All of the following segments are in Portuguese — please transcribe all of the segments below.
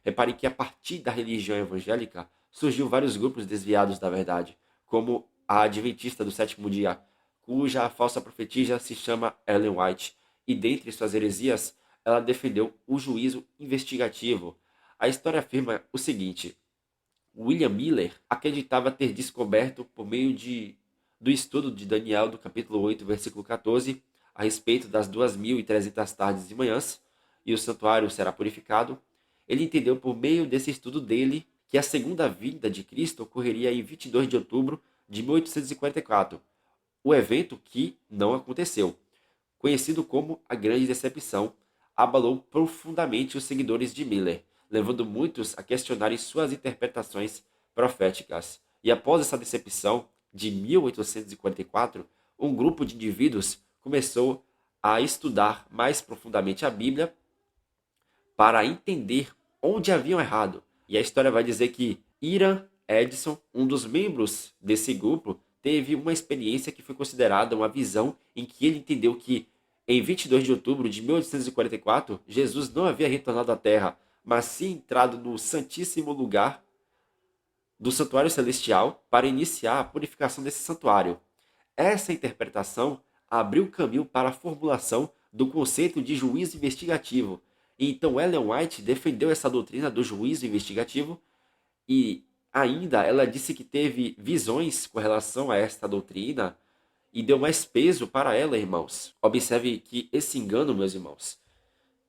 Repare que a partir da religião evangélica surgiu vários grupos desviados da verdade, como a Adventista do Sétimo Dia, cuja falsa profetisa se chama Ellen White, e dentre suas heresias, ela defendeu o juízo investigativo. A história afirma o seguinte: William Miller acreditava ter descoberto, por meio do estudo de Daniel, do capítulo 8, versículo 14, a respeito das 2.300 tardes e manhãs, e o santuário será purificado. Ele entendeu, por meio desse estudo dele, que a segunda vinda de Cristo ocorreria em 22 de outubro de 1844, o evento que não aconteceu, conhecido como a Grande Decepção, abalou profundamente os seguidores de Miller, levando muitos a questionarem suas interpretações proféticas. E após essa decepção de 1844, um grupo de indivíduos começou a estudar mais profundamente a Bíblia para entender onde haviam errado. E a história vai dizer que Hiram Edson, um dos membros desse grupo, teve uma experiência que foi considerada uma visão em que ele entendeu que em 22 de outubro de 1844, Jesus não havia retornado à Terra, mas sim entrado no Santíssimo Lugar do Santuário Celestial para iniciar a purificação desse santuário. Essa interpretação abriu caminho para a formulação do conceito de juízo investigativo. E então Ellen White defendeu essa doutrina do juízo investigativo e ainda ela disse que teve visões com relação a esta doutrina e deu mais peso para ela, irmãos. Observe que esse engano, meus irmãos,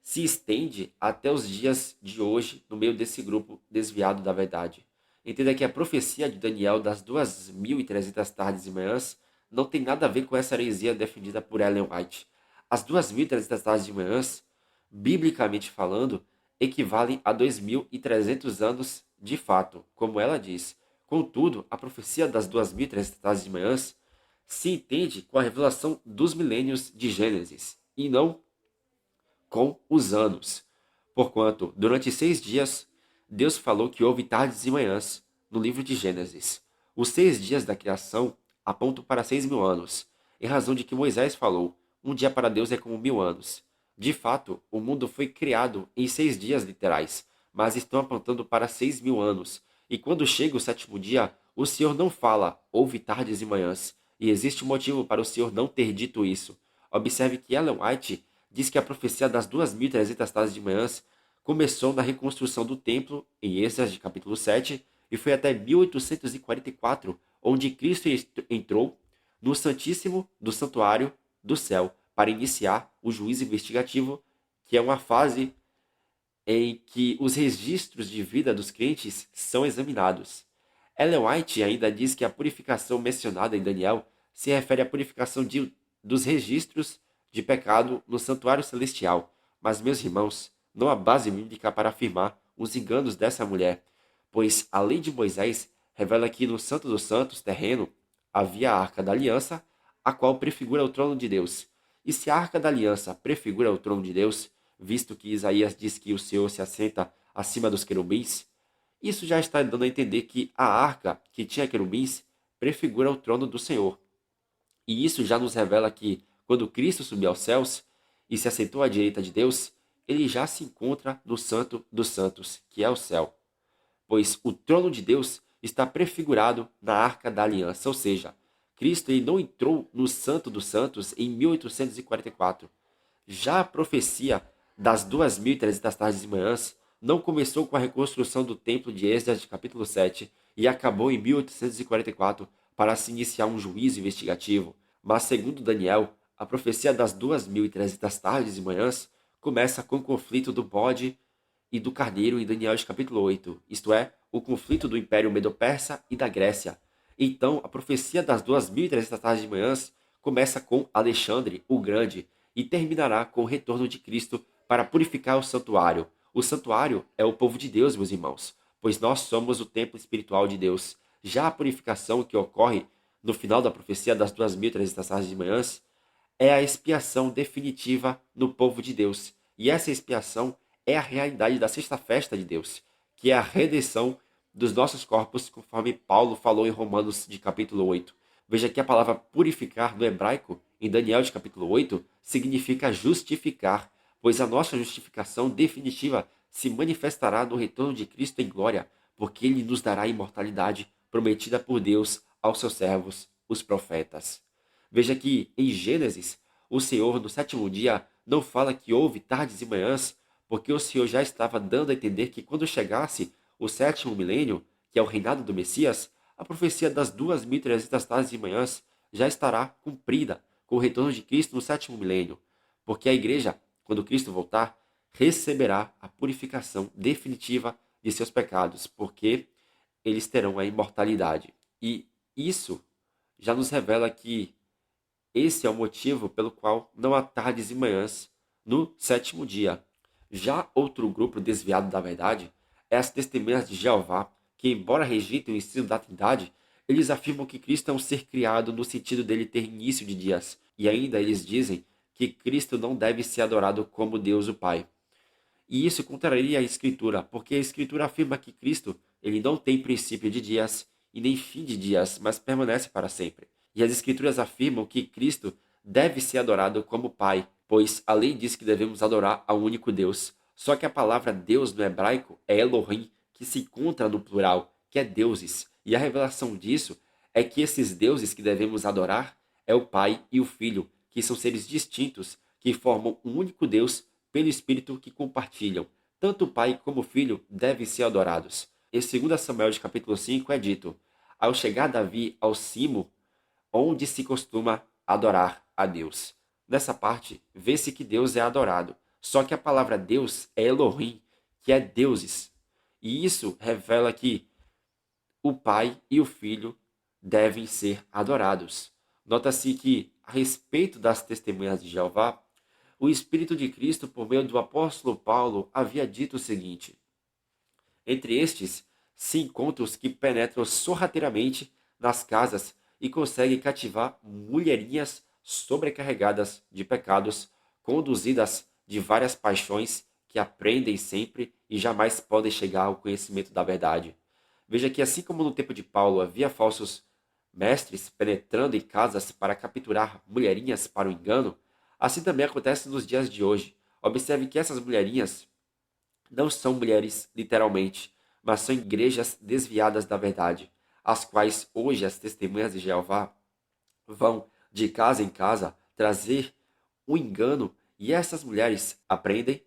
se estende até os dias de hoje no meio desse grupo desviado da verdade. Entenda que a profecia de Daniel das 2.300 tardes e manhãs não tem nada a ver com essa heresia defendida por Ellen White. As 2.300 tardes e manhãs, biblicamente falando, equivalem a 2.300 anos de fato, como ela diz. Contudo, a profecia das 2.300 tardes e manhãs se entende com a revelação dos milênios de Gênesis, e não com os anos. Porquanto, durante 6 dias, Deus falou que houve tardes e manhãs no livro de Gênesis. Os 6 dias da criação apontam para 6.000 anos, em razão de que Moisés falou: um dia para Deus é como 1.000 anos. De fato, o mundo foi criado em 6 dias literais, mas estão apontando para 6.000 anos. E quando chega o sétimo dia, o Senhor não fala, houve tardes e manhãs. E existe um motivo para o Senhor não ter dito isso. Observe que Ellen White diz que a profecia das 2.300 tardes de manhãs começou na reconstrução do templo, em Êxodo capítulo 7, e foi até 1844, onde Cristo entrou no Santíssimo do Santuário do Céu para iniciar o juízo investigativo, que é uma fase em que os registros de vida dos crentes são examinados. Ellen White ainda diz que a purificação mencionada em Daniel se refere à purificação dos registros de pecado no santuário celestial. Mas, meus irmãos, não há base bíblica para afirmar os enganos dessa mulher, pois a lei de Moisés revela que no Santo dos Santos terreno havia a Arca da Aliança, a qual prefigura o trono de Deus. E se a Arca da Aliança prefigura o trono de Deus, visto que Isaías diz que o Senhor se assenta acima dos querubins, isso já está dando a entender que a arca que tinha querubins prefigura o trono do Senhor. E isso já nos revela que, quando Cristo subiu aos céus e se assentou à direita de Deus, ele já se encontra no Santo dos Santos, que é o céu. Pois o trono de Deus está prefigurado na Arca da Aliança, ou seja, Cristo ele não entrou no Santo dos Santos em 1844. Já a profecia das 2.300 tardes e manhãs não começou com a reconstrução do templo de Esdras, capítulo 7, e acabou em 1844 para se iniciar um juízo investigativo. Mas, segundo Daniel, a profecia das 2.300 tardes e manhãs começa com o conflito do bode e do carneiro em Daniel capítulo 8, isto é, o conflito do Império Medo-Persa e da Grécia. Então, a profecia das 2.300 tardes e manhãs começa com Alexandre o Grande e terminará com o retorno de Cristo para purificar o santuário. O santuário é o povo de Deus, meus irmãos, pois nós somos o templo espiritual de Deus. Já a purificação que ocorre no final da profecia das 2.300 tardes de manhãs é a expiação definitiva no povo de Deus. E essa expiação é a realidade da sexta festa de Deus, que é a redenção dos nossos corpos, conforme Paulo falou em Romanos de capítulo 8. Veja que a palavra purificar no hebraico, em Daniel de capítulo 8, significa justificar, pois a nossa justificação definitiva se manifestará no retorno de Cristo em glória, porque ele nos dará a imortalidade prometida por Deus aos seus servos, os profetas. Veja que em Gênesis, o Senhor no sétimo dia não fala que houve tardes e manhãs, porque o Senhor já estava dando a entender que quando chegasse o sétimo milênio, que é o reinado do Messias, a profecia das 2300 tardes e manhãs já estará cumprida com o retorno de Cristo no sétimo milênio, porque a igreja, quando Cristo voltar, receberá a purificação definitiva de seus pecados, porque eles terão a imortalidade. E isso já nos revela que esse é o motivo pelo qual não há tardes e manhãs no sétimo dia. Já outro grupo desviado da verdade é as testemunhas de Jeová, que, embora rejeitem o ensino da Trindade, eles afirmam que Cristo é um ser criado no sentido dele ter início de dias, e ainda eles dizem que Cristo não deve ser adorado como Deus o Pai. E isso contraria a Escritura, porque a Escritura afirma que Cristo ele não tem princípio de dias e nem fim de dias, mas permanece para sempre. E as Escrituras afirmam que Cristo deve ser adorado como Pai, pois a lei diz que devemos adorar ao único Deus. Só que a palavra Deus no hebraico é Elohim, que se encontra no plural, que é deuses. E a revelação disso é que esses deuses que devemos adorar é o Pai e o Filho, que são seres distintos, que formam um único Deus pelo Espírito que compartilham. Tanto o Pai como o Filho devem ser adorados. Em 2 Samuel de capítulo 5 é dito: ao chegar Davi ao cimo, onde se costuma adorar a Deus. Nessa parte, vê-se que Deus é adorado. Só que a palavra Deus é Elohim, que é deuses. E isso revela que o Pai e o Filho devem ser adorados. Nota-se que, a respeito das testemunhas de Jeová, o Espírito de Cristo, por meio do apóstolo Paulo, havia dito o seguinte: entre estes se encontram os que penetram sorrateiramente nas casas e conseguem cativar mulherinhas sobrecarregadas de pecados, conduzidas de várias paixões que aprendem sempre e jamais podem chegar ao conhecimento da verdade. Veja que, assim como no tempo de Paulo havia falsos mestres penetrando em casas para capturar mulherinhas para o engano, assim também acontece nos dias de hoje. Observe que essas mulherinhas não são mulheres literalmente, mas são igrejas desviadas da verdade, as quais hoje as testemunhas de Jeová vão de casa em casa trazer o engano, e essas mulheres aprendem,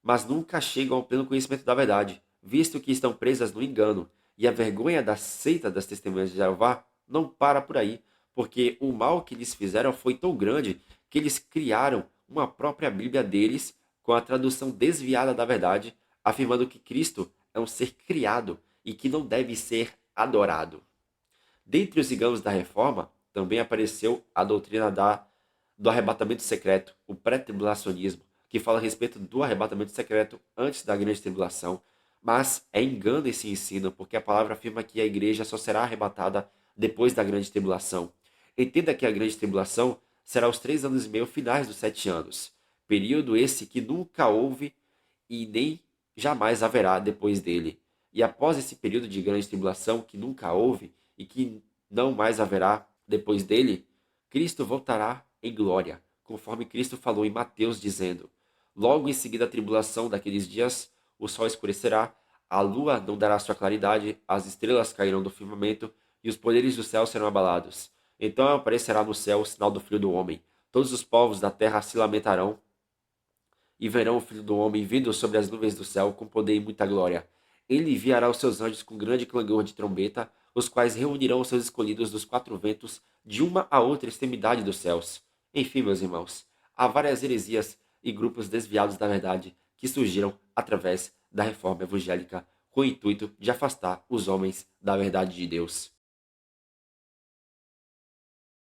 mas nunca chegam ao pleno conhecimento da verdade, visto que estão presas no engano. E a vergonha da seita das testemunhas de Jeová não para por aí, porque o mal que eles fizeram foi tão grande que eles criaram uma própria Bíblia deles com a tradução desviada da verdade, afirmando que Cristo é um ser criado e que não deve ser adorado. Dentre os iganos da Reforma, também apareceu a doutrina do arrebatamento secreto, o pré-tribulacionismo, que fala a respeito do arrebatamento secreto antes da grande tribulação, mas é engano esse ensino, porque a palavra afirma que a igreja só será arrebatada depois da grande tribulação. Entenda que a grande tribulação será os 3 anos e meio finais dos 7 anos, período esse que nunca houve e nem jamais haverá depois dele. E após esse período de grande tribulação que nunca houve e que não mais haverá depois dele, Cristo voltará em glória, conforme Cristo falou em Mateus, dizendo: logo em seguida a tribulação daqueles dias, o sol escurecerá, a lua não dará sua claridade, as estrelas cairão do firmamento e os poderes do céu serão abalados. Então aparecerá no céu o sinal do Filho do Homem. Todos os povos da terra se lamentarão e verão o Filho do Homem vindo sobre as nuvens do céu com poder e muita glória. Ele enviará os seus anjos com grande clangor de trombeta, os quais reunirão os seus escolhidos dos 4 ventos, de uma a outra extremidade dos céus. Enfim, meus irmãos, há várias heresias e grupos desviados da verdade que surgiram através da reforma evangélica com o intuito de afastar os homens da verdade de Deus.